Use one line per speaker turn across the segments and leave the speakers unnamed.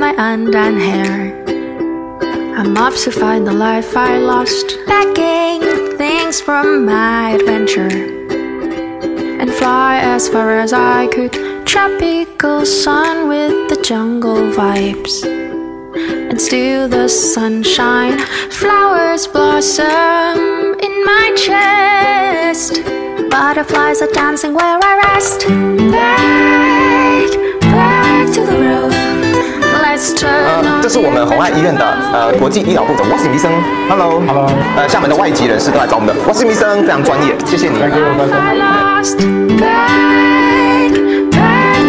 my undone hair. I'm off to find the life I lost, packing things from my adventure, and fly as far as I could. Tropical sun with the jungle vibes, and still the sunshine. Flowers blossom in my chest. Butterflies are dancing where I rest. Back to the road. Let's turn on.
这是我们红爱医院的国际医疗部的沃西医生。Hello。厦门的外籍人士都来找我们的沃西医生，非常专业，谢谢你。Back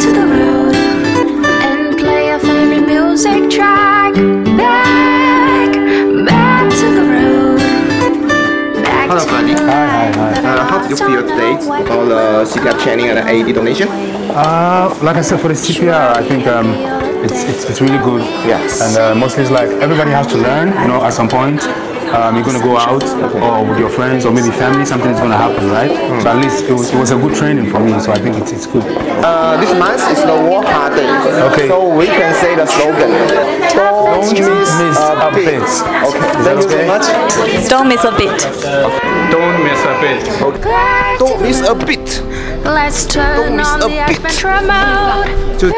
to the road and play a favorite music track. Back to the road. Hello, Fanny. Hi. How do you feel today about the CPR training and the AED donation?
Like I said, for the CPR, I think it's really good.
Yes.
And mostly it's like everybody has to learn. You know, at some point, you're gonna go out or with your friends or maybe family. Something is gonna happen, right? So at least it was a good training for me. So I think it's good.
This month is the World Heart Day.
Okay.
So we can say the slogan. Don't miss a bit. Okay. Thank you so much.
Don't miss a bit.
Don't miss a bit.
Okay. Don't miss a bit.
Let's turn on the adventure mode.